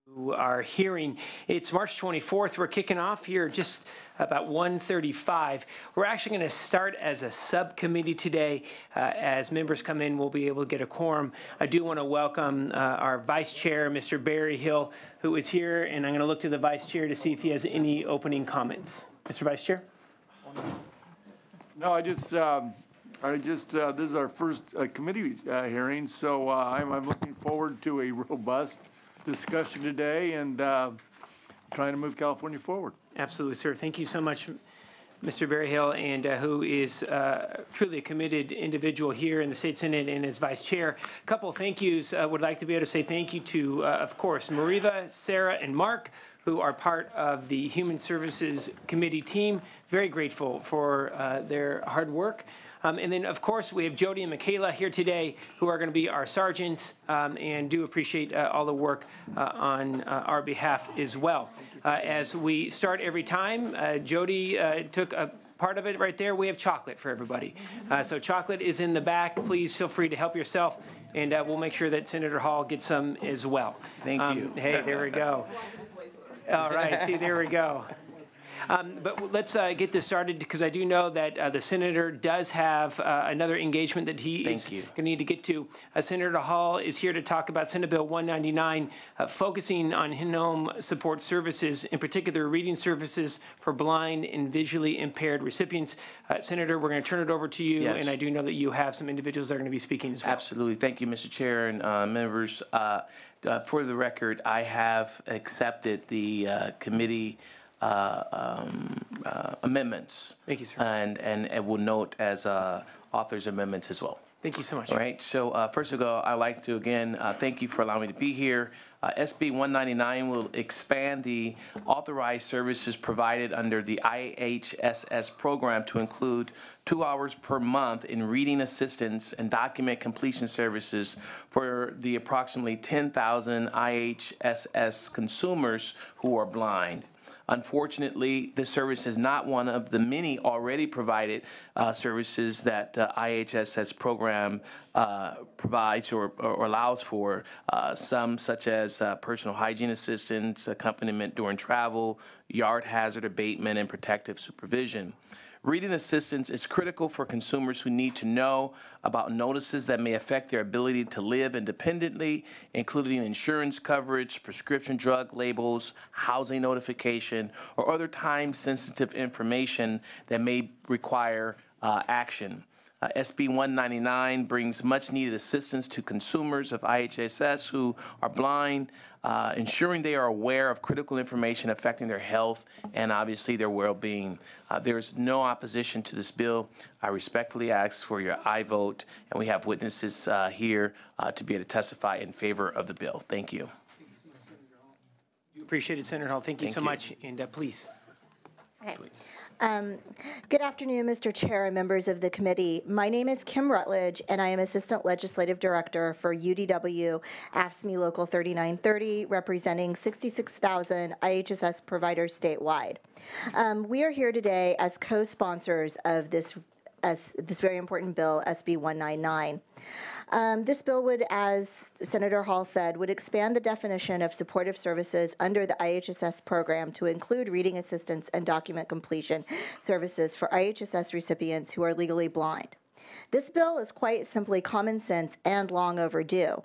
Our hearing. It's March 24th. We're kicking off here just about 1:35. We're actually going to start as a subcommittee today. As members come in, we'll be able to get a quorum. I do want to welcome our vice chair, Mr. Barry Hill, who is here, and I'm going to look to the vice chair to see if he has any opening comments. Mr. Vice Chair? No, this is our first committee hearing, so I'm looking forward to a robust discussion today and trying to move California forward. Absolutely, sir. Thank you so much, Mr. Barry Hill, and who is truly a committed individual here in the State Senate and as Vice Chair. A couple of thank yous. Would like to be able to say thank you to, of course, Mariva, Sarah, and Mark, who are part of the Human Services Committee team. Very grateful for their hard work. And then, of course, we have Jody and Michaela here today, who are going to be our sergeants, and do appreciate all the work on our behalf as well. As we start every time, Jody took a part of it right there. We have chocolate for everybody. So chocolate is in the back. Please feel free to help yourself, and we'll make sure that Senator Hall gets some as well. Thank you. Hey, there we go. All right, see, there we go. But let's get this started, because I do know that the senator does have another engagement that he is going to need to get to. Senator Hall is here to talk about Senate Bill 199, focusing on in-home support services, in particular reading services for blind and visually impaired recipients. Senator, we're going to turn it over to you, yes. And I do know that you have some individuals that are going to be speaking as well. Absolutely. Thank you, Mr. Chair and members. For the record, I have accepted the committee amendments. Thank you, sir. And will note as author's amendments as well. Thank you so much. All right. So first of all, I'd like to again thank you for allowing me to be here. SB 199 will expand the authorized services provided under the IHSS program to include 2 hours per month in reading assistance and document completion services for the approximately 10,000 IHSS consumers who are blind. Unfortunately, this service is not one of the many already provided services that IHSS program provides or allows for. Some such as personal hygiene assistance, accompaniment during travel, yard hazard abatement, and protective supervision. Reading assistance is critical for consumers who need to know about notices that may affect their ability to live independently, including insurance coverage, prescription drug labels, housing notification, or other time-sensitive information that may require action. SB 199 brings much-needed assistance to consumers of IHSS who are blind, ensuring they are aware of critical information affecting their health and obviously their well-being. There is no opposition to this bill. I respectfully ask for your aye vote, and we have witnesses here to be able to testify in favor of the bill. Thank you. Appreciate it, Senator Hall. Thank you so much, and please. Okay. Good afternoon, Mr. Chair and members of the committee. My name is Kim Rutledge, and I am Assistant Legislative Director for UDW AFSCME Local 3930, representing 66,000 IHSS providers statewide. We are here today as co-sponsors of this very important bill, SB 199. This bill would, as Senator Hall said, would expand the definition of supportive services under the IHSS program to include reading assistance and document completion services for IHSS recipients who are legally blind. This bill is quite simply common sense and long overdue.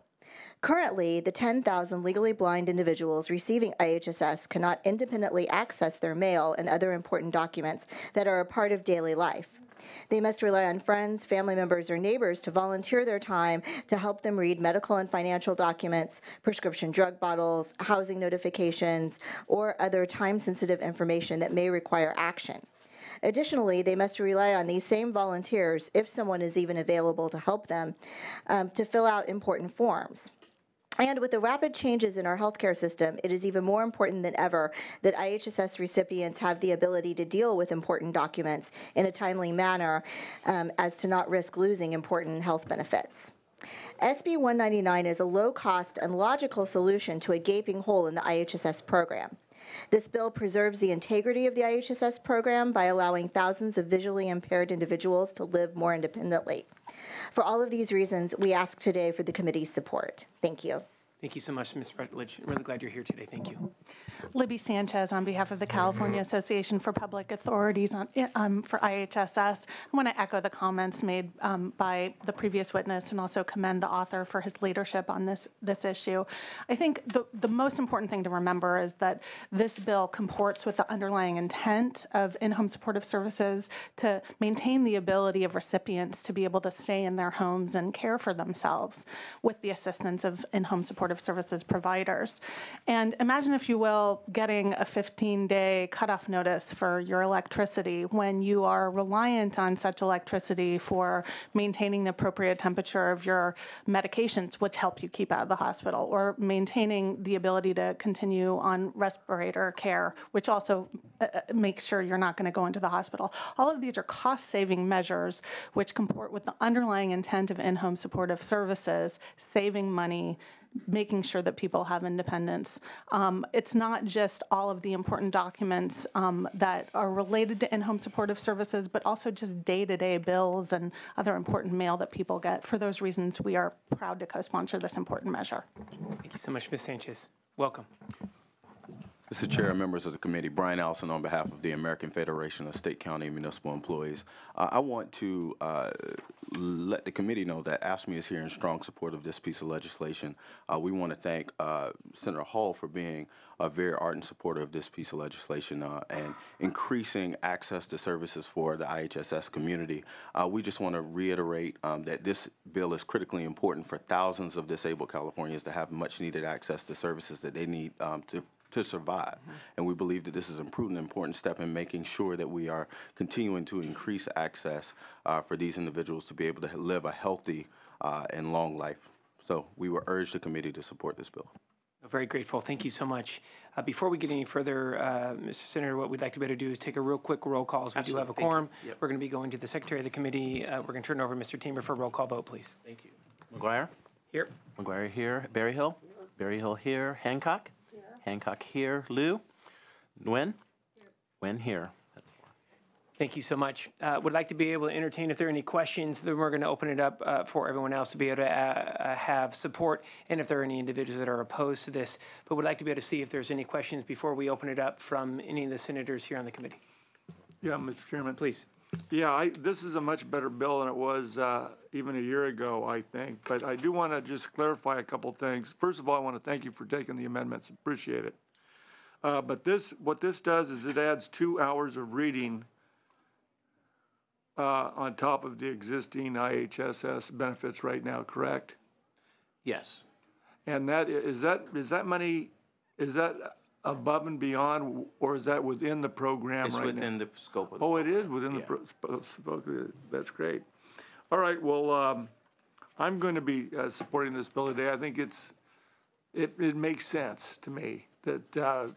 Currently, the 10,000 legally blind individuals receiving IHSS cannot independently access their mail and other important documents that are a part of daily life. They must rely on friends, family members, or neighbors to volunteer their time to help them read medical and financial documents, prescription drug bottles, housing notifications, or other time-sensitive information that may require action. Additionally, they must rely on these same volunteers, if someone is even available to help them, to fill out important forms. And with the rapid changes in our healthcare system, it is even more important than ever that IHSS recipients have the ability to deal with important documents in a timely manner as to not risk losing important health benefits. SB 199 is a low-cost and logical solution to a gaping hole in the IHSS program. This bill preserves the integrity of the IHSS program by allowing thousands of visually impaired individuals to live more independently. For all of these reasons, we ask today for the committee's support. Thank you. Thank you so much, Ms. Rutledge. I'm really glad you're here today. Thank you. Libby Sanchez on behalf of the California Association for Public Authorities for IHSS. I want to echo the comments made by the previous witness and also commend the author for his leadership on this issue. I think the most important thing to remember is that this bill comports with the underlying intent of in-home supportive services to maintain the ability of recipients to be able to stay in their homes and care for themselves with the assistance of in-home supportive services providers. And imagine, if you will, getting a 15-day cutoff notice for your electricity when you are reliant on such electricity for maintaining the appropriate temperature of your medications, which help you keep out of the hospital, or maintaining the ability to continue on respirator care, which also makes sure you're not going to go into the hospital. All of these are cost-saving measures which comport with the underlying intent of in-home supportive services, saving money, making sure that people have independence. It's not just all of the important documents that are related to in-home supportive services, but also just day-to-day bills and other important mail that people get. For those reasons, we are proud to co-sponsor this important measure. Thank you so much, Ms. Sanchez. Welcome. Mr. Chair, members of the committee, Brian Allison on behalf of the American Federation of State, County, and Municipal Employees. I want to let the committee know that AFSCME is here in strong support of this piece of legislation. We want to thank Senator Hall for being a very ardent supporter of this piece of legislation and increasing access to services for the IHSS community. We just want to reiterate that this bill is critically important for thousands of disabled Californians to have much needed access to services that they need to survive. And we believe that this is a prudent, important step in making sure that we are continuing to increase access for these individuals to be able to live a healthy and long life. So we would urge the committee to support this bill. Very grateful. Thank you so much. Before we get any further, Mr. Senator, what we'd like to be able to do is take a real quick roll call, as we do have a quorum. Yep. We're going to be going to the Secretary of the Committee. We're going to turn it over to Mr. Teamer for a roll call vote, please. Thank you. McGuire? Here. McGuire here. Berryhill? Berryhill here. Hancock? Hancock here. Liu? Nguyen? Nguyen here. That's four. Thank you so much. Would like to be able to entertain if there are any questions. Then we're going to open it up for everyone else to be able to have support, and if there are any individuals that are opposed to this. But would like to be able to see if there's any questions before we open it up from any of the senators here on the committee. Yeah, Mr. Chairman. Please. Yeah, this is a much better bill than it was even a year ago, I think. But I do want to just clarify a couple things. First of all, I want to thank you for taking the amendments. Appreciate it. But what this does is it adds 2 hours of reading on top of the existing IHSS benefits right now, correct? Yes. And is that money, is that above and beyond, or is that within the program It's right now? within the scope of the Oh, it is within Yeah. the, that's great. All right, well, I'm going to be supporting this bill today. I think it makes sense to me that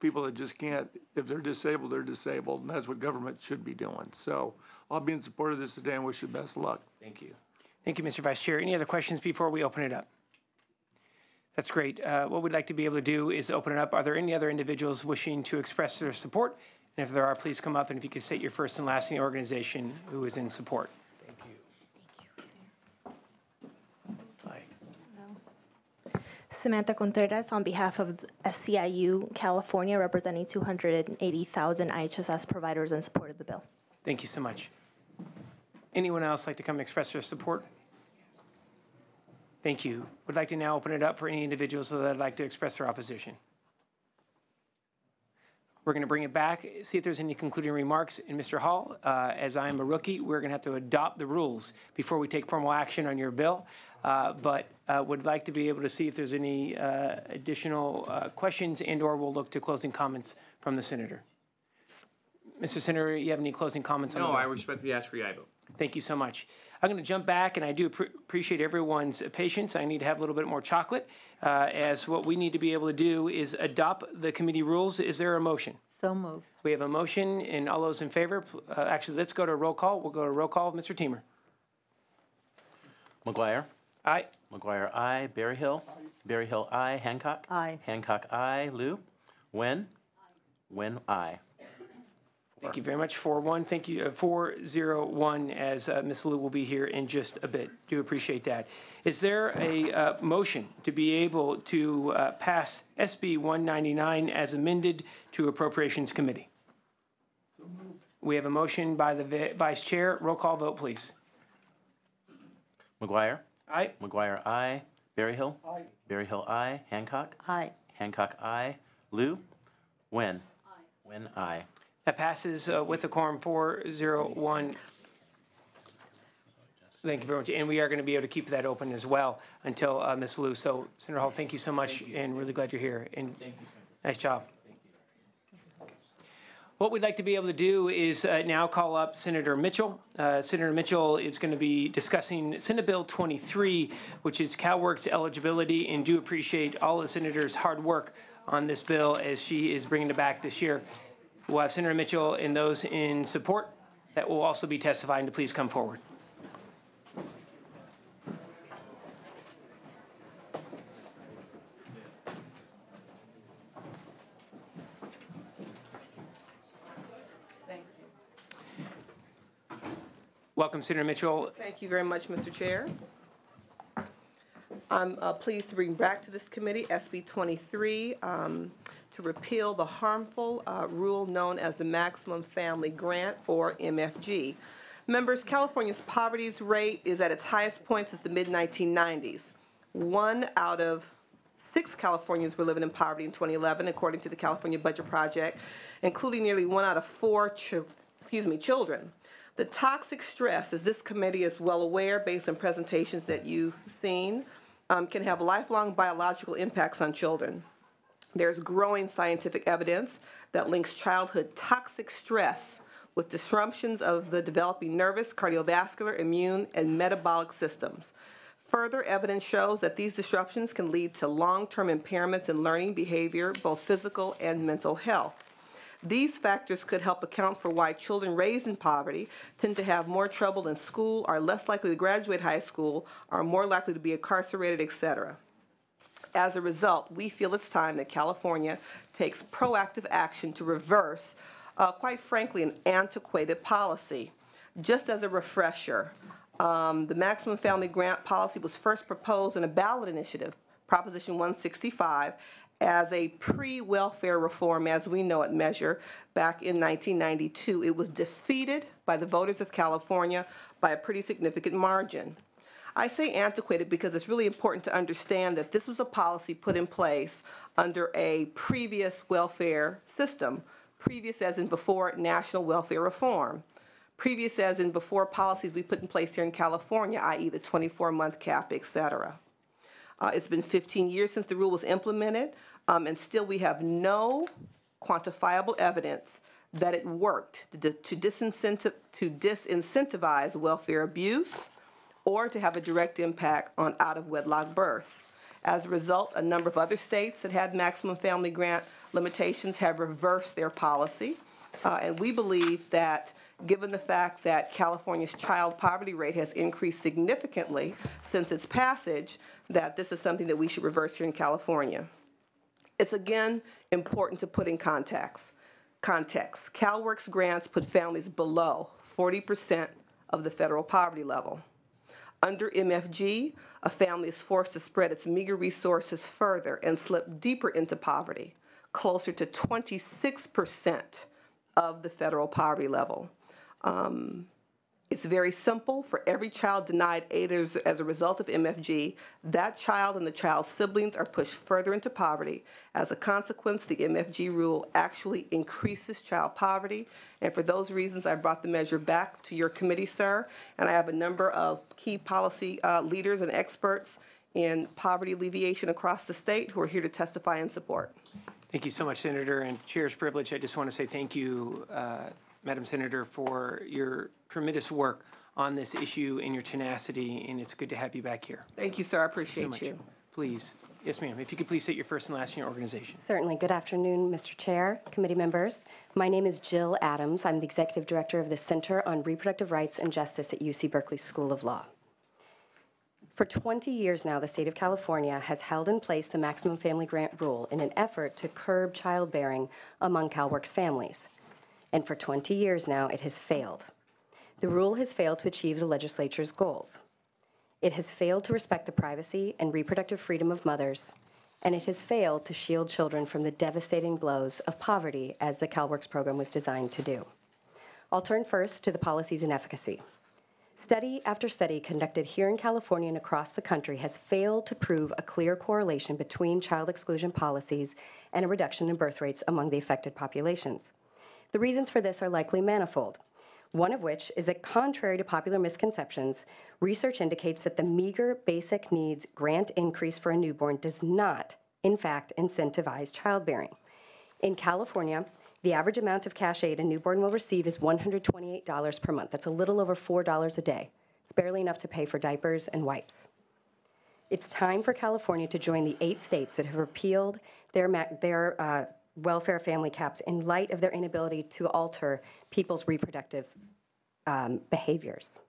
people that just can't, if they're disabled, they're disabled, and that's what government should be doing. So I'll be in support of this today and wish you the best of luck. Thank you. Thank you, Mr. Vice Chair. Any other questions before we open it up? That's great. What we'd like to be able to do is open it up. Are there any other individuals wishing to express their support? And if there are, please come up, and if you could state your first and last in the organization who is in support. Thank you. Hi. Samantha Contreras on behalf of SCIU California, representing 280,000 IHSS providers in support of the bill. Thank you so much. Anyone else like to come express their support? Thank you. Would like to now open it up for any individuals that would like to express their opposition. We're going to bring it back, see if there's any concluding remarks. And Mr. Hall, as I am a rookie, we're going to have to adopt the rules before we take formal action on your bill. But would like to be able to see if there's any additional questions, and/or we'll look to closing comments from the senator. Mr. Senator, you have any closing comments on the bill? No, I respectfully ask for your aye vote. Thank you so much. I'm going to jump back, and I do appreciate everyone's patience. I need to have a little bit more chocolate, as what we need to be able to do is adopt the committee rules. Is there a motion? So moved. We have a motion, and all those in favor, actually, let's go to a roll call. We'll go to a roll call. Mr. Teamer. McGuire? Aye. McGuire, aye. Berryhill? Berryhill, aye. Hancock? Aye. Hancock, aye. Liu? Nguyen? Nguyen, aye. Thank you very much. 4-1. Thank you. 4-0-1, as Ms. Liu will be here in just a bit. Do appreciate that. Is there a motion to be able to pass SB 199 as amended to Appropriations Committee? We have a motion by the Vice Chair. Roll call vote, please. McGuire? Aye. McGuire, aye. Berryhill? Aye. Berryhill, aye. Hancock? Aye. Hancock, aye. Lou? Nguyen? Aye. Nguyen, aye. That passes with a quorum 4-0-1. Thank you very much. And we are going to be able to keep that open as well until Ms. Liu. So, Senator Hall, thank you so much, and really glad you're here. And thank you, sir. Nice job. What we'd like to be able to do is now call up Senator Mitchell. Senator Mitchell is going to be discussing Senate Bill 23, which is CalWORK's eligibility, and do appreciate all the senators' hard work on this bill as she is bringing it back this year. We'll have Senator Mitchell and those in support that will also be testifying to please come forward. Welcome, Senator Mitchell. Thank you very much, Mr. Chair. I'm pleased to bring back to this committee SB 23 to repeal the harmful rule known as the Maximum Family Grant, or MFG. Members, California's poverty rate is at its highest point since the mid-1990s. 1 out of 6 Californians were living in poverty in 2011, according to the California Budget Project, including nearly 1 out of 4 children. The toxic stress, as this committee is well aware based on presentations that you've seen, can have lifelong biological impacts on children. There's growing scientific evidence that links childhood toxic stress with disruptions of the developing nervous, cardiovascular, immune, and metabolic systems. Further evidence shows that these disruptions can lead to long-term impairments in learning behavior, both physical and mental health. These factors could help account for why children raised in poverty tend to have more trouble in school, are less likely to graduate high school, are more likely to be incarcerated, etc. As a result, we feel it's time that California takes proactive action to reverse, quite frankly, an antiquated policy. Just as a refresher, the Maximum Family Grant policy was first proposed in a ballot initiative, Proposition 165, as a pre-welfare reform, as we know it, measure back in 1992. It was defeated by the voters of California by a pretty significant margin. I say antiquated because it's really important to understand that this was a policy put in place under a previous welfare system, previous as in before national welfare reform, previous as in before policies we put in place here in California, i.e. the 24-month cap, et cetera. It's been 15 years since the rule was implemented, and still we have no quantifiable evidence that it worked to disincentivize welfare abuse or to have a direct impact on out-of-wedlock births. As a result, a number of other states that had maximum family grant limitations have reversed their policy, and we believe that given the fact that California's child poverty rate has increased significantly since its passage, that this is something that we should reverse here in California. It's again important to put in context. CalWORK's grants put families below 40% of the federal poverty level. Under MFG, a family is forced to spread its meager resources further and slip deeper into poverty, closer to 26% of the federal poverty level. It's very simple. For every child denied aid as a result of MFG, that child and the child's siblings are pushed further into poverty. As a consequence, the MFG rule actually increases child poverty. And for those reasons, I brought the measure back to your committee, sir. And I have a number of key policy leaders and experts in poverty alleviation across the state who are here to testify in support. Thank you so much, Senator. And Chair's privilege, I just want to say thank you, Madam Senator, for your tremendous work on this issue and your tenacity, and it's good to have you back here. Thank you, sir. I appreciate you. Please. Yes, ma'am. If you could please state your first and last and your organization. Certainly. Good afternoon, Mr. Chair, committee members. My name is Jill Adams. I'm the Executive Director of the Center on Reproductive Rights and Justice at UC Berkeley School of Law. For 20 years now, the state of California has held in place the Maximum Family Grant Rule in an effort to curb childbearing among CalWORK's families. And for 20 years now, it has failed. The rule has failed to achieve the legislature's goals. It has failed to respect the privacy and reproductive freedom of mothers, and it has failed to shield children from the devastating blows of poverty, as the CalWORKS program was designed to do. I'll turn first to the policies and efficacy. Study after study conducted here in California and across the country has failed to prove a clear correlation between child exclusion policies and a reduction in birth rates among the affected populations. The reasons for this are likely manifold, one of which is that, contrary to popular misconceptions, research indicates that the meager basic needs grant increase for a newborn does not, in fact, incentivize childbearing. In California, the average amount of cash aid a newborn will receive is $128 per month. That's a little over $4 a day. It's barely enough to pay for diapers and wipes. It's time for California to join the 8 states that have repealed their welfare family caps in light of their inability to alter people's reproductive behaviors.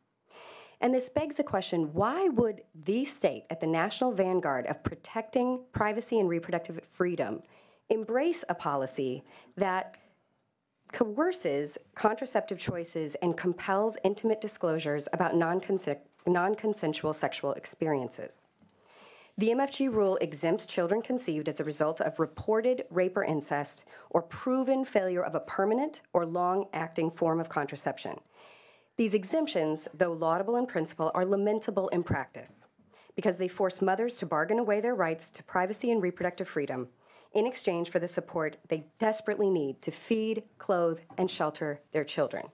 And this begs the question, why would the state at the national vanguard of protecting privacy and reproductive freedom embrace a policy that coerces contraceptive choices and compels intimate disclosures about non-consensual sexual experiences? The MFG rule exempts children conceived as a result of reported rape or incest or proven failure of a permanent or long-acting form of contraception. These exemptions, though laudable in principle, are lamentable in practice because they force mothers to bargain away their rights to privacy and reproductive freedom in exchange for the support they desperately need to feed, clothe, and shelter their children.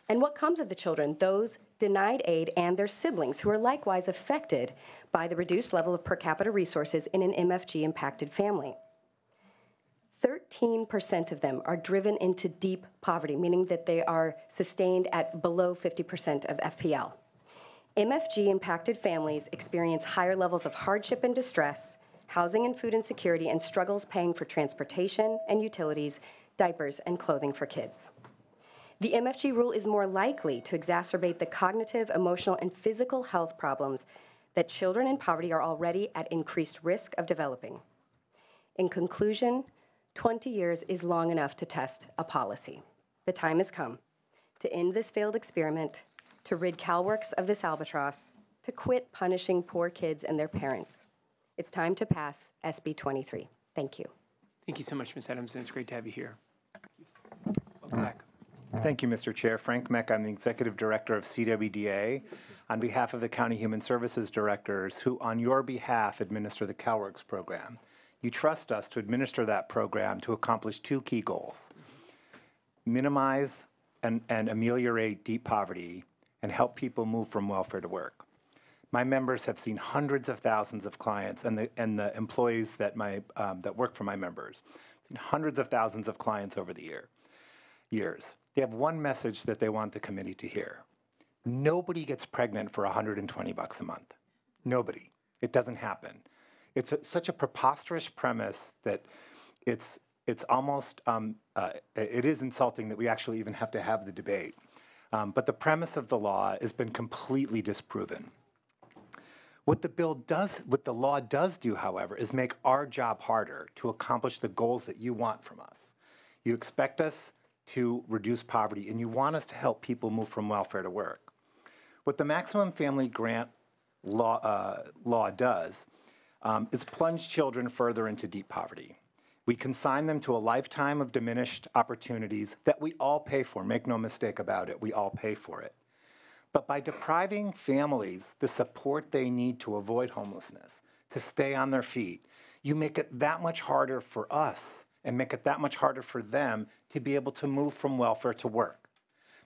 And what comes of the children? Those denied aid and their siblings, who are likewise affected by the reduced level of per capita resources in an MFG-impacted family. 13% of them are driven into deep poverty, meaning that they are sustained at below 50% of FPL. MFG-impacted families experience higher levels of hardship and distress, housing and food insecurity, and struggles paying for transportation and utilities, diapers, and clothing for kids. The MFG rule is more likely to exacerbate the cognitive, emotional, and physical health problems that children in poverty are already at increased risk of developing. In conclusion, 20 years is long enough to test a policy. The time has come to end this failed experiment, to rid CalWORKS of this albatross, to quit punishing poor kids and their parents. It's time to pass SB 23. Thank you. Thank you so much, Ms. Adamson. It's great to have you here. Welcome back. Thank you, Mr. Chair. Frank Meck, I'm the Executive Director of CWDA. On behalf of the County Human Services Directors, who on your behalf administer the CalWORKS program, you trust us to administer that program to accomplish 2 key goals: minimize and ameliorate deep poverty and help people move from welfare to work. My members have seen hundreds of thousands of clients, and the employees that work for my members, seen hundreds of thousands of clients over the years. They have one message that they want the committee to hear. Nobody gets pregnant for $120 a month. Nobody. It doesn't happen. It's such a preposterous premise that it's almost, it is insulting that we actually even have to have the debate. But the premise of the law has been completely disproven. What the law does do, however, is make our job harder to accomplish the goals that you want from us. You expect us to reduce poverty, and you want us to help people move from welfare to work. What the Maximum Family Grant law does is plunge children further into deep poverty. We consign them to a lifetime of diminished opportunities that we all pay for. Make no mistake about it, we all pay for it. But by depriving families the support they need to avoid homelessness, to stay on their feet, you make it that much harder for us and make it that much harder for them to be able to move from welfare to work.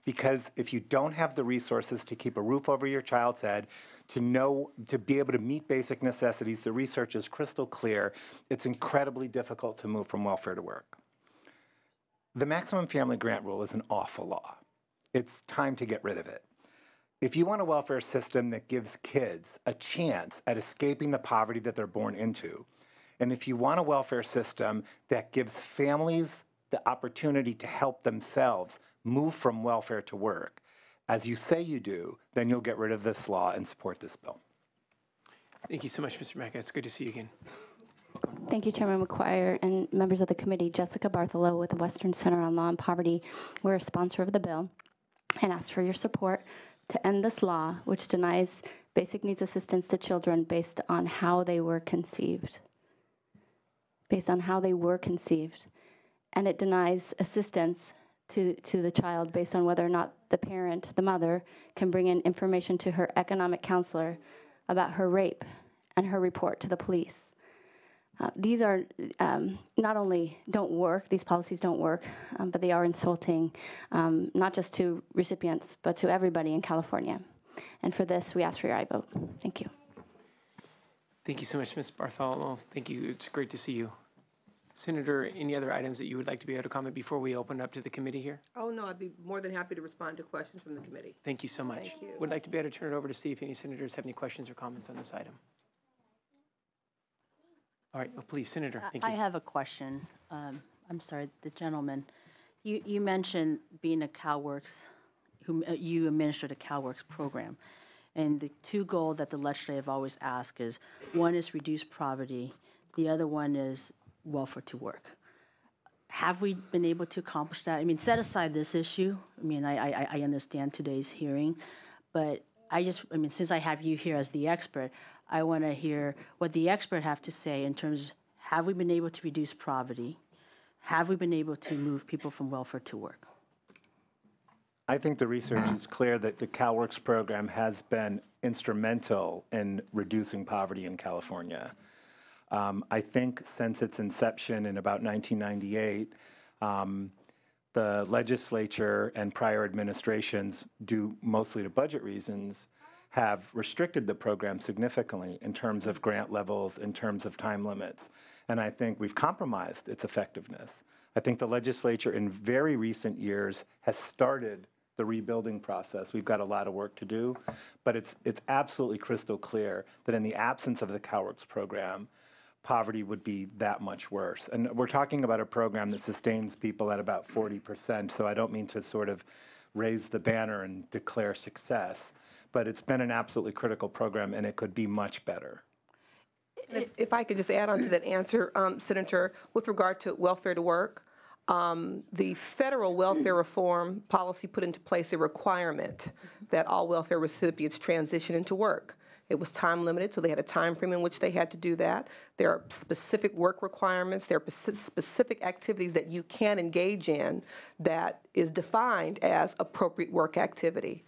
Because if you don't have the resources to keep a roof over your child's head, to be able to meet basic necessities, the research is crystal clear, it's incredibly difficult to move from welfare to work. The Maximum Family Grant Rule is an awful law. It's time to get rid of it. If you want a welfare system that gives kids a chance at escaping the poverty that they're born into, and if you want a welfare system that gives families the opportunity to help themselves move from welfare to work, as you say you do, then you'll get rid of this law and support this bill. Thank you so much, Mr. Mecca. It's good to see you again. Thank you, Chairman McQuire and members of the committee. Jessica Bartholow with the Western Center on Law and Poverty. We're a sponsor of the bill and ask for your support to end this law, which denies basic needs assistance to children based on how they were conceived. Based on how they were conceived. And it denies assistance to the child based on whether or not the parent, the mother, can bring in information to her economic counselor about her rape and her report to the police. These are not only don't work, these policies don't work, but they are insulting, not just to recipients, but to everybody in California. And for this, we ask for your aye vote. Thank you. Thank you so much, Ms. Bartholomew. Thank you. It's great to see you. Senator, any other items that you would like to be able to comment before we open up to the committee here? Oh, no, I'd be more than happy to respond to questions from the committee. Thank you so much. Thank you. Would like to be able to turn it over to see if any senators have any questions or comments on this item. All right, well, please, Senator, thank you. I have a question. I'm sorry, the gentleman. You mentioned being a CalWorks, you administered a CalWorks program. And the two goals that the legislative always ask is, one is reduce poverty, the other one is welfare to work. Have we been able to accomplish that? I mean, set aside this issue. I mean, I understand today's hearing, but I mean, since I have you here as the expert, I want to hear what the expert have to say in terms, have we been able to reduce poverty? Have we been able to move people from welfare to work? I think the research is clear that the CalWorks program has been instrumental in reducing poverty in California. I think since its inception in about 1998, the legislature and prior administrations, due mostly to budget reasons, have restricted the program significantly in terms of grant levels, in terms of time limits. And I think we've compromised its effectiveness. I think the legislature in very recent years has started the rebuilding process. We've got a lot of work to do, but it's absolutely crystal clear that in the absence of the CalWorks program, poverty would be that much worse. And we're talking about a program that sustains people at about 40%, so I don't mean to sort of raise the banner and declare success, but it's been an absolutely critical program, and it could be much better. If I could just add on to that answer, Senator, with regard to welfare to work, the federal welfare reform policy put into place a requirement that all welfare recipients transition into work. It was time limited, so they had a time frame in which they had to do that. There are specific work requirements. There are specific activities that you can engage in that is defined as appropriate work activity.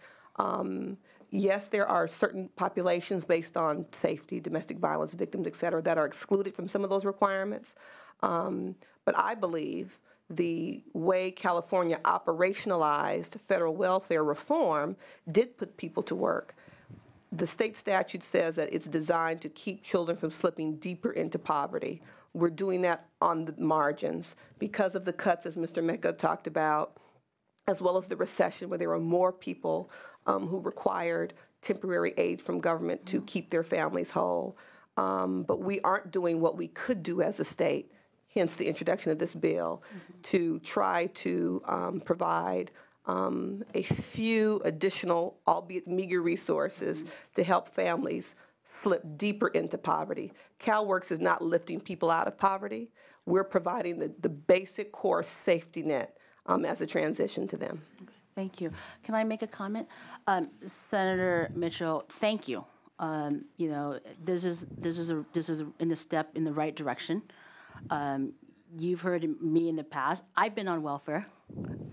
Yes, there are certain populations based on safety, domestic violence victims, et cetera, that are excluded from some of those requirements. But I believe the way California operationalized federal welfare reform did put people to work. The state statute says that it's designed to keep children from slipping deeper into poverty. We're doing that on the margins because of the cuts, as Mr. Mecca talked about, as well as the recession where there were more people who required temporary aid from government to keep their families whole. But we aren't doing what we could do as a state, hence the introduction of this bill, to try to provide a few additional, albeit meager resources to help families slip deeper into poverty. CalWorks is not lifting people out of poverty. We're providing the basic core safety net as a transition to them. Thank you. Can I make a comment? Senator Mitchell, thank you. You know, this is in a step in the right direction. You've heard me in the past. I've been on welfare.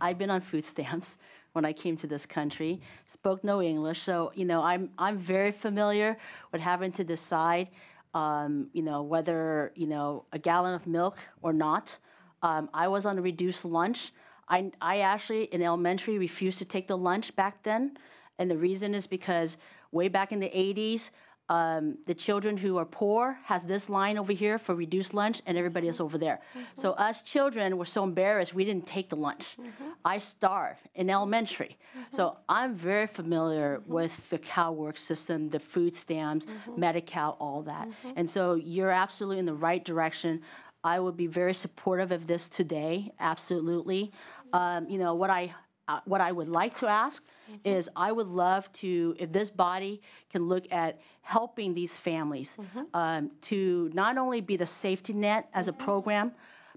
I've been on food stamps when I came to this country. Spoke no English, so you know I'm very familiar with having to decide, you know, whether a gallon of milk or not. I was on a reduced lunch. I actually in elementary refused to take the lunch back then, and the reason is because way back in the 80s. The children who are poor has this line over here for reduced lunch and everybody else over there. So us children were so embarrassed we didn't take the lunch. I starved in elementary. So I'm very familiar with the CalWorks system, the food stamps, Medi-Cal, all that. And so you're absolutely in the right direction. I would be very supportive of this today, absolutely. You know, what I what I would like to ask is I would love to, if this body can look at helping these families to not only be the safety net as a program,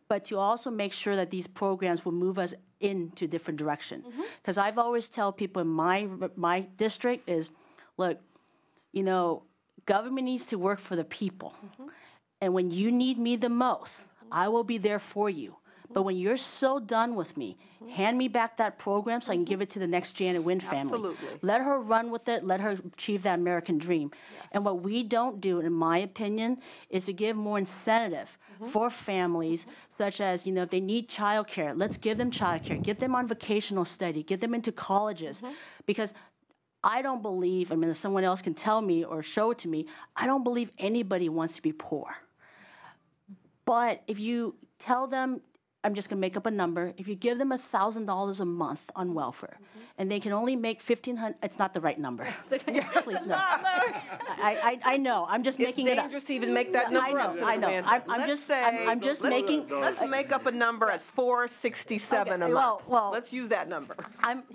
but to also make sure that these programs will move us into a different direction. Because I've always tell people in my district is, look, you know, government needs to work for the people. And when you need me the most, I will be there for you. But when you're so done with me, hand me back that program so I can give it to the next Janet Wynn family. Absolutely. Let her run with it. Let her achieve that American dream. And what we don't do, in my opinion, is to give more incentive for families, such as, you know, if they need childcare, let's give them childcare. Get them on vocational study. Get them into colleges. Because I don't believe, I mean, if someone else can tell me or show it to me, I don't believe anybody wants to be poor. But if you tell them, I'm just going to make up a number. If you give them $1,000 a month on welfare, and they can only make $1,500, it's not the right number. Please no. I know. I'm just making it up. It's dangerous to even make that number up. I know. I'm just making. Let's make up a number at $467 a month. Well, let's use that number.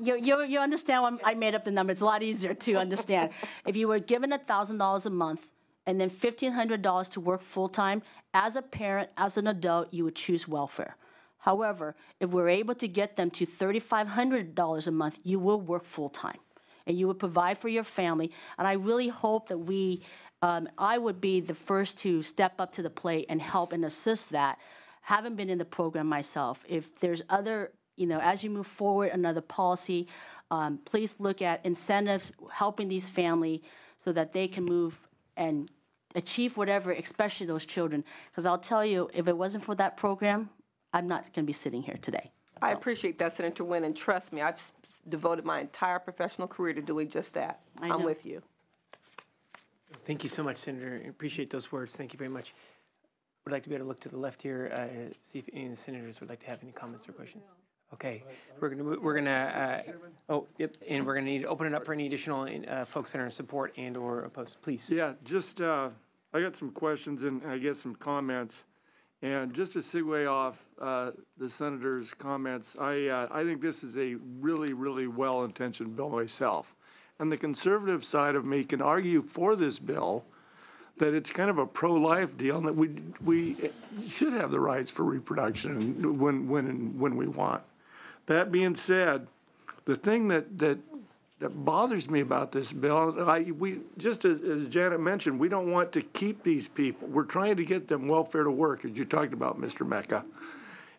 You understand why I made up the number. It's a lot easier to understand. If you were given $1,000 a month and then $1,500 to work full time, as a parent, as an adult, you would choose welfare. However, if we're able to get them to $3,500 a month, you will work full-time, and you would provide for your family. And I really hope that I would be the first to step up to the plate and help and assist that. Haven't been in the program myself. If there's other, you know, as you move forward, another policy, please look at incentives, helping these families so that they can move and achieve whatever, especially those children. Because I'll tell you, if it wasn't for that program, I'm not going to be sitting here today. I appreciate that, Senator Wynn, and trust me, I've devoted my entire professional career to doing just that. I'm with you. Thank you so much, Senator. I appreciate those words. Thank you very much. Would like to be able to look to the left here, see if any of the senators would like to have any comments or questions. Okay, we're gonna need to open it up for any additional folks that are in support and or opposed. Please. Yeah, just I got some questions and I guess some comments. And just to segue off the senator's comments, I think this is a really, really well-intentioned bill myself. And the conservative side of me can argue for this bill that it's kind of a pro-life deal and that we should have the rights for reproduction when we want. That being said, the thing that bothers me about this bill, we just as Janet mentioned, we don't want to keep these people. We're trying to get them welfare to work, as you talked about, Mr. Mecca.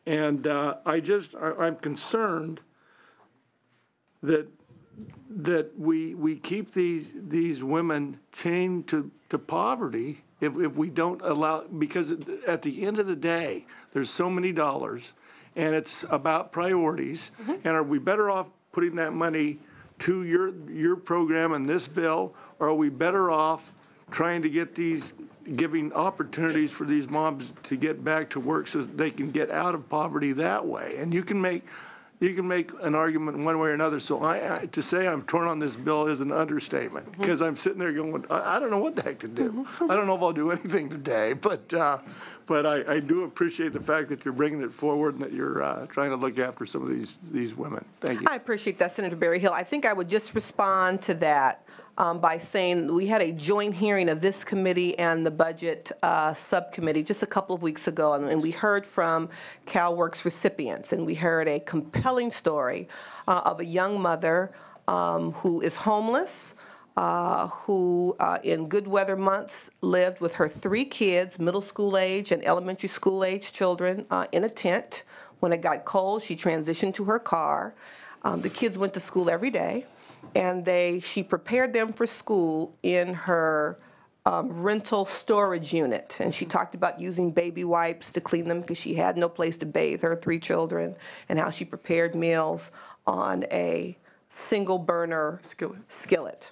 And I'm concerned that we keep these women chained to poverty if we don't allow, because at the end of the day, there's so many dollars, and it's about priorities. And are we better off putting that money to your program and this bill, or are we better off trying to get giving opportunities for these moms to get back to work so that they can get out of poverty that way? And you can make an argument one way or another. So to say I'm torn on this bill is an understatement, because I'm sitting there going, I don't know what the heck to do. I don't know if I'll do anything today, but I do appreciate the fact that you're bringing it forward and that you're trying to look after some of these women. Thank you. I appreciate that, Senator Berryhill. I think I would just respond to that by saying we had a joint hearing of this committee and the budget subcommittee just a couple of weeks ago, and we heard from CalWORKS recipients, and we heard a compelling story of a young mother who is homeless, who in good weather months lived with her 3 kids, middle school age and elementary school age children, in a tent. When it got cold, she transitioned to her car. The kids went to school every day, and she prepared them for school in her rental storage unit. And she talked about using baby wipes to clean them because she had no place to bathe her 3 children, and how she prepared meals on a single burner skillet.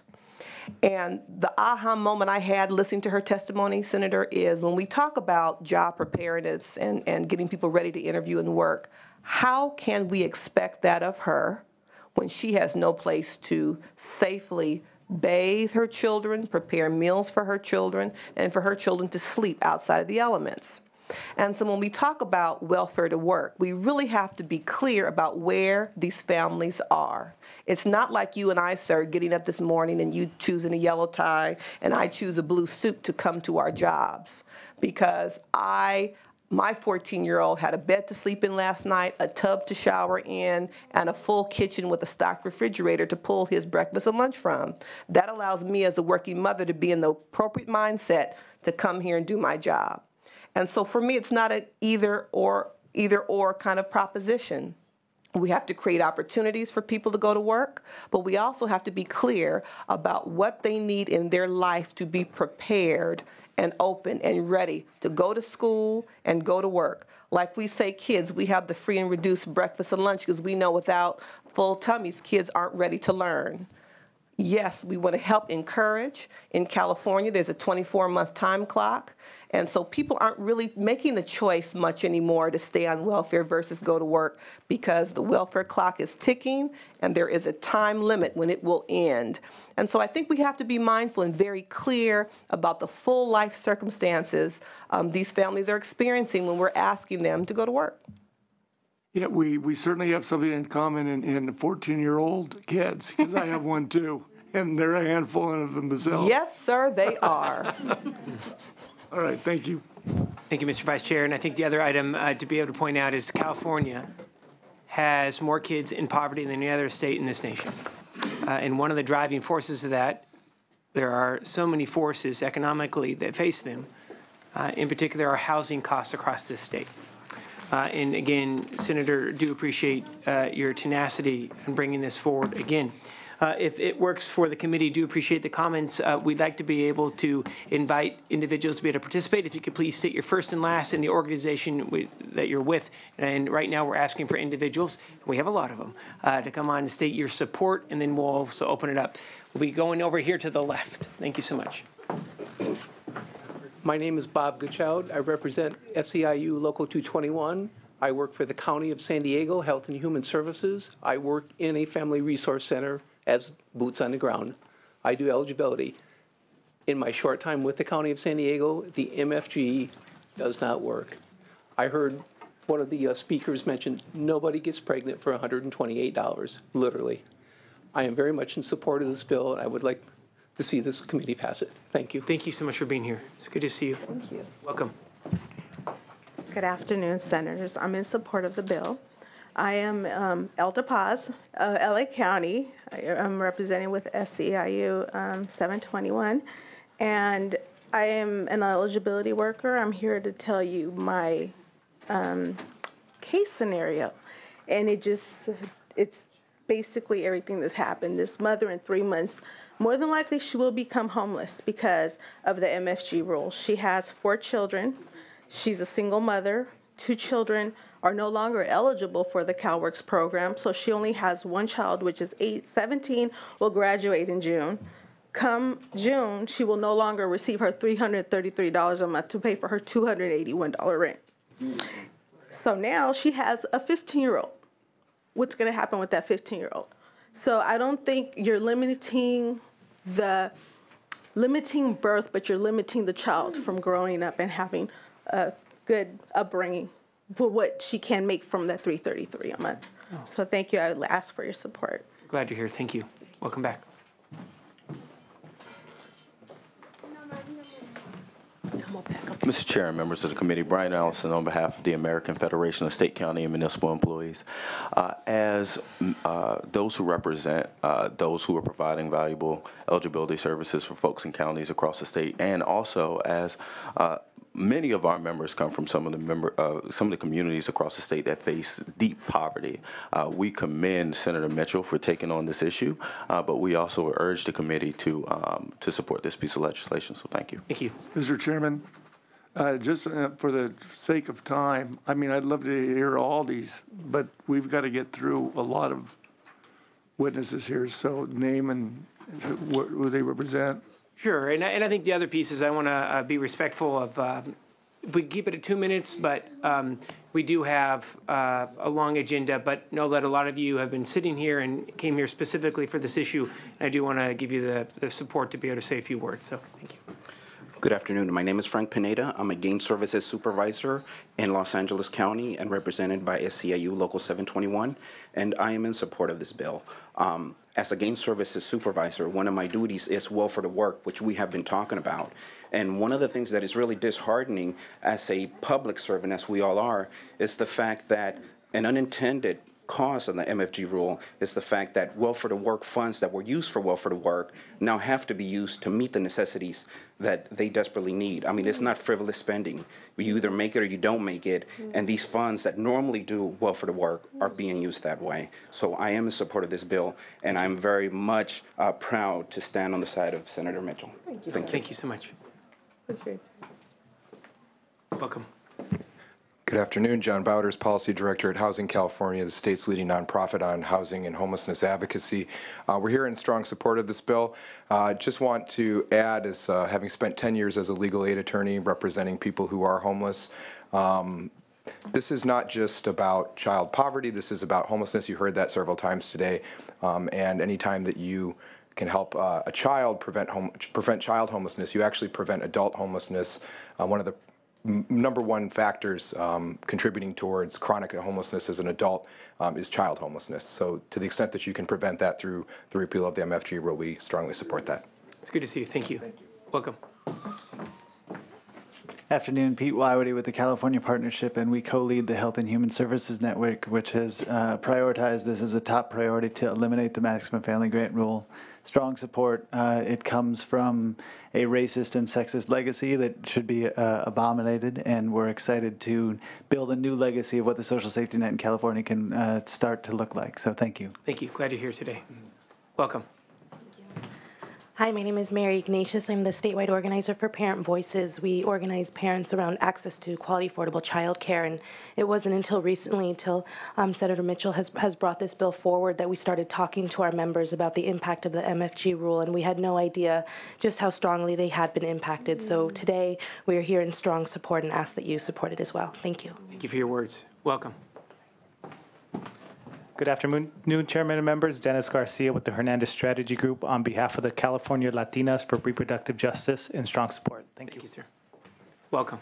And the aha moment I had listening to her testimony, Senator, is when we talk about job preparedness and getting people ready to interview and work, how can we expect that of her when she has no place to safely bathe her children, prepare meals for her children, and for her children to sleep outside of the elements? And so when we talk about welfare to work, we really have to be clear about where these families are. It's not like you and I, sir, getting up this morning and you choosing a yellow tie and I choose a blue suit to come to our jobs. Because my 14-year-old had a bed to sleep in last night, a tub to shower in, and a full kitchen with a stocked refrigerator to pull his breakfast and lunch from. That allows me as a working mother to be in the appropriate mindset to come here and do my job. And so for me, it's not an either or kind of proposition. We have to create opportunities for people to go to work, but we also have to be clear about what they need in their life to be prepared and open and ready to go to school and go to work. Like we say, kids, we have the free and reduced breakfast and lunch because we know without full tummies, kids aren't ready to learn. Yes, we want to help encourage. In California, there's a 24-month time clock. And so people aren't really making the choice much anymore to stay on welfare versus go to work because the welfare clock is ticking and there is a time limit when it will end. And so I think we have to be mindful and very clear about the full life circumstances these families are experiencing when we're asking them to go to work. Yeah, we certainly have something in common in 14-year-old kids, because I have one too, and they're a handful of themselves. Yes, sir, they are. All right, thank you. Thank you, Mr. Vice Chair. And I think the other item to be able to point out is California has more kids in poverty than any other state in this nation. And one of the driving forces of that, there are so many forces economically that face them. In particular, our housing costs across this state. And again, Senator, do appreciate your tenacity in bringing this forward again. If it works for the committee, do appreciate the comments. We'd like to be able to invite individuals to be able to participate. If you could please state your first and last and the organization that you're with. And right now we're asking for individuals, we have a lot of them, to come on and state your support, and then we'll also open it up. We'll be going over here to the left. Thank you so much. My name is Bob Guchoud. I represent SEIU Local 221. I work for the County of San Diego Health and Human Services. I work in a family resource center as boots on the ground. I do eligibility. In my short time with the County of San Diego, the MFG does not work. I heard one of the speakers mention nobody gets pregnant for $128, literally. I am very much in support of this bill, and I would like to see this committee pass it. Thank you. Thank you so much for being here. It's good to see you. Thank you. Welcome. Good afternoon, Senators. I'm in support of the bill. I am Elda Paz, LA County. I'm representing with SEIU 721, and I am an eligibility worker. I'm here to tell you my case scenario, and it's basically everything that's happened. This mother in 3 months, more than likely she will become homeless because of the MFG rule. She has 4 children. She's a single mother. 2 children are no longer eligible for the CalWorks program, so she only has 1 child, which is 17, will graduate in June. Come June, she will no longer receive her $333 a month to pay for her $281 rent. So now she has a 15-year-old. What's going to happen with that 15-year-old? So I don't think you're limiting birth, but you're limiting the child from growing up and having a good upbringing for what she can make from that $333 a month. Oh. So thank you. I would ask for your support. Glad you're here. Thank you. Welcome back. Mr. Chair and members of the committee, Brian Allison on behalf of the American Federation of State, County, and Municipal Employees. As those who represent those who are providing valuable eligibility services for folks in counties across the state, and also as many of our members come from some of the communities across the state that face deep poverty. We commend Senator Mitchell for taking on this issue, but we also urge the committee to support this piece of legislation. So thank you. Thank you. Mr. Chairman, just for the sake of time, I mean, I'd love to hear all these, but we've got to get through a lot of witnesses here. So name and who they represent. Sure, and I think the other piece is I want to be respectful of, if we keep it at 2 minutes, but we do have a long agenda, but know that a lot of you have been sitting here and came here specifically for this issue, and I do want to give you the support to be able to say a few words, so thank you. Good afternoon. My name is Frank Pineda. I'm a Game Services Supervisor in Los Angeles County and represented by SCIU Local 721, and I am in support of this bill. As a Game Services Supervisor, one of my duties is welfare to work, which we have been talking about. And one of the things that is really disheartening as a public servant, as we all are, is the fact that an unintended cause of the MFG rule is the fact that welfare to work funds that were used for welfare to work now have to be used to meet the necessities that they desperately need. I mean, it's not frivolous spending. You either make it or you don't make it, and these funds that normally do welfare to work are being used that way. So I am in support of this bill, and I'm very much proud to stand on the side of Senator Mitchell. Thank you. Thank you so much. Appreciate it. Welcome. Good afternoon. John Bowders, Policy Director at Housing California, the state's leading nonprofit on housing and homelessness advocacy. We're here in strong support of this bill. Just want to add, as having spent 10 years as a legal aid attorney representing people who are homeless, this is not just about child poverty. This is about homelessness. You heard that several times today. And anytime that you can help a child prevent child homelessness, you actually prevent adult homelessness. One of the number one factors contributing towards chronic homelessness as an adult is child homelessness. So to the extent that you can prevent that through the repeal of the MFG rule, we strongly support that. It's good to see you. Thank you. Welcome. Afternoon, Pete Wywody with the California Partnership, and we co-lead the Health and Human Services Network, which has prioritized this as a top priority to eliminate the maximum family grant rule. Strong support. It comes from a racist and sexist legacy that should be abominated, and we're excited to build a new legacy of what the social safety net in California can start to look like. So thank you. Thank you. Glad you're here today. Welcome. Hi, my name is Mary Ignatius. I'm the statewide organizer for Parent Voices. We organize parents around access to quality, affordable child care, and it wasn't until recently, till Senator Mitchell has brought this bill forward, that we started talking to our members about the impact of the MFG rule, and we had no idea just how strongly they had been impacted. So today, we are here in strong support and ask that you support it as well. Thank you. Thank you for your words. Welcome. Good afternoon, Chairman and members. Dennis Garcia with the Hernandez Strategy Group on behalf of the California Latinas for Reproductive Justice in strong support. Thank you, sir. Welcome.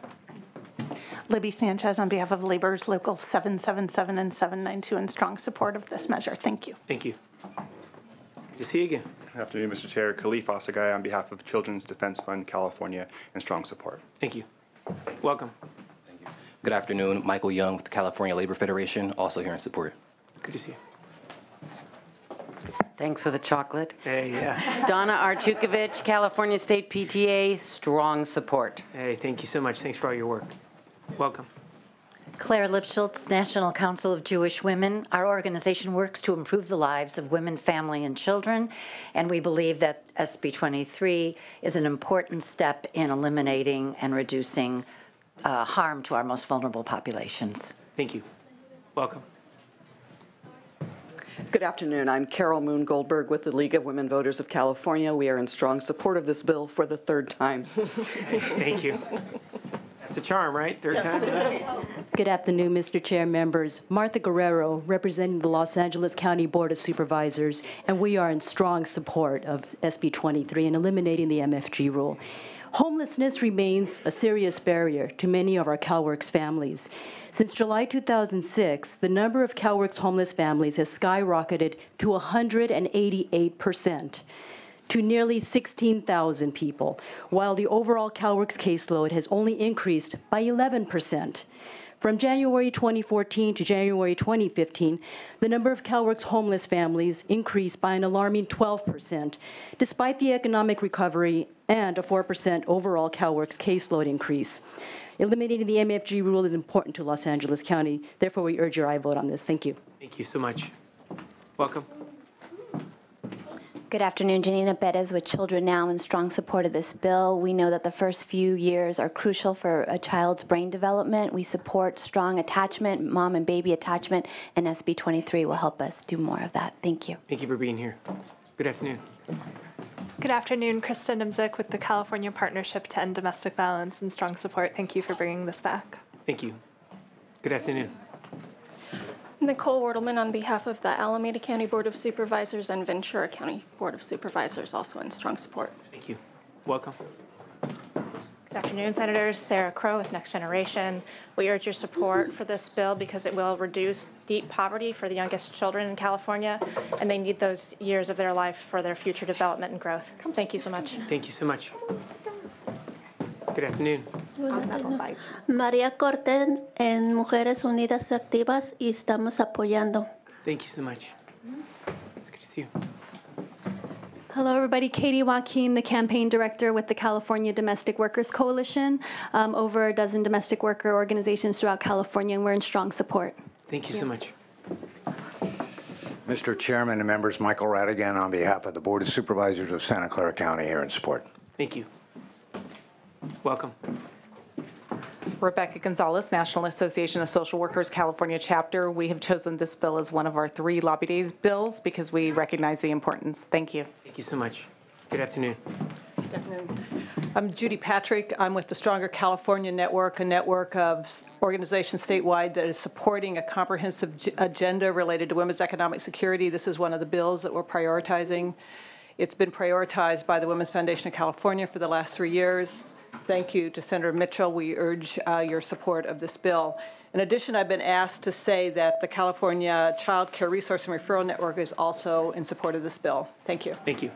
Libby Sanchez on behalf of Labor's Local 777 and 792 in strong support of this measure. Thank you. Thank you. Good to see you again. Good afternoon, Mr. Chair. Khalif Asagay on behalf of Children's Defense Fund California in strong support. Thank you. Welcome. Good afternoon, Michael Young with the California Labor Federation, also here in support. Good to see you. Thanks for the chocolate. Hey, yeah. Donna Archukovich, California State PTA, strong support. Hey, thank you so much. Thanks for all your work. Welcome. Claire Lipschultz, National Council of Jewish Women. Our organization works to improve the lives of women, family, and children, and we believe that SB 23 is an important step in eliminating and reducing harm to our most vulnerable populations. Thank you. Welcome. Good afternoon. I'm Carol Moon Goldberg with the League of Women Voters of California. We are in strong support of this bill for the third time. Thank you. That's a charm, right? Third time? Good afternoon, Mr. Chair, members. Martha Guerrero, representing the Los Angeles County Board of Supervisors, and we are in strong support of SB 23 and eliminating the MFG rule. Homelessness remains a serious barrier to many of our CalWorks families. Since July 2006, the number of CalWorks homeless families has skyrocketed to 188%, to nearly 16,000 people, while the overall CalWorks caseload has only increased by 11%. From January 2014 to January 2015, the number of CalWorks homeless families increased by an alarming 12%, despite the economic recovery and a 4% overall CalWorks caseload increase. Eliminating the MFG rule is important to Los Angeles County. Therefore, we urge your aye vote on this. Thank you. Thank you so much. Welcome. Good afternoon, Janina Perez with Children Now in strong support of this bill. We know that the first few years are crucial for a child's brain development. We support strong attachment, mom and baby attachment, and SB 23 will help us do more of that. Thank you. Thank you for being here. Good afternoon. Good afternoon, Krista Nimzik with the California Partnership to End Domestic Violence in strong support. Thank you for bringing this back. Thank you. Good afternoon. Nicole Wertelman on behalf of the Alameda County Board of Supervisors and Ventura County Board of Supervisors, also in strong support. Thank you. Welcome. afternoon, Senators. Sarah Crow with Next Generation. We urge your support for this bill because it will reduce deep poverty for the youngest children in California, and they need those years of their life for their future development and growth. Thank you so much. Thank you so much. Good afternoon. María Cortés en Mujeres Unidas Activas y estamos apoyando. Thank you so much. It's good to see you. Hello, everybody. Katie Joaquin, the campaign director with the California Domestic Workers Coalition, over a dozen domestic worker organizations throughout California, and we're in strong support. Thank you so much. Mr. Chairman and members, Michael Radigan on behalf of the Board of Supervisors of Santa Clara County here in support. Thank you. Welcome. Rebecca Gonzalez, National Association of Social Workers, California chapter. We have chosen this bill as one of our 3 lobby days bills because we recognize the importance. Thank you. Thank you so much. Good afternoon. Good afternoon. I'm Judy Patrick. I'm with the Stronger California Network, a network of organizations statewide that is supporting a comprehensive agenda related to women's economic security. This is one of the bills that we're prioritizing. It's been prioritized by the Women's Foundation of California for the last 3 years. Thank you to Senator Mitchell. We urge your support of this bill. In addition, I've been asked to say that the California Child Care Resource and Referral Network is also in support of this bill. Thank you. Thank you.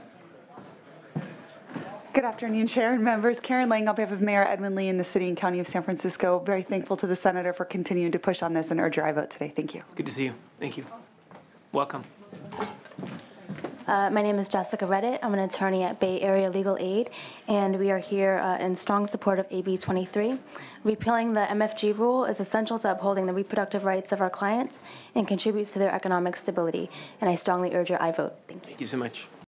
Good afternoon, Chair and members. Karen Lang on behalf of Mayor Edwin Lee in the City and County of San Francisco. Very thankful to the Senator for continuing to push on this and urge your aye vote today. Thank you. Good to see you. Thank you. Welcome. My name is Jessica Reddit. I'm an attorney at Bay Area Legal Aid, and we are here in strong support of AB 23. Repealing the MFG rule is essential to upholding the reproductive rights of our clients and contributes to their economic stability, and I strongly urge your aye vote. Thank you. Thank you so much.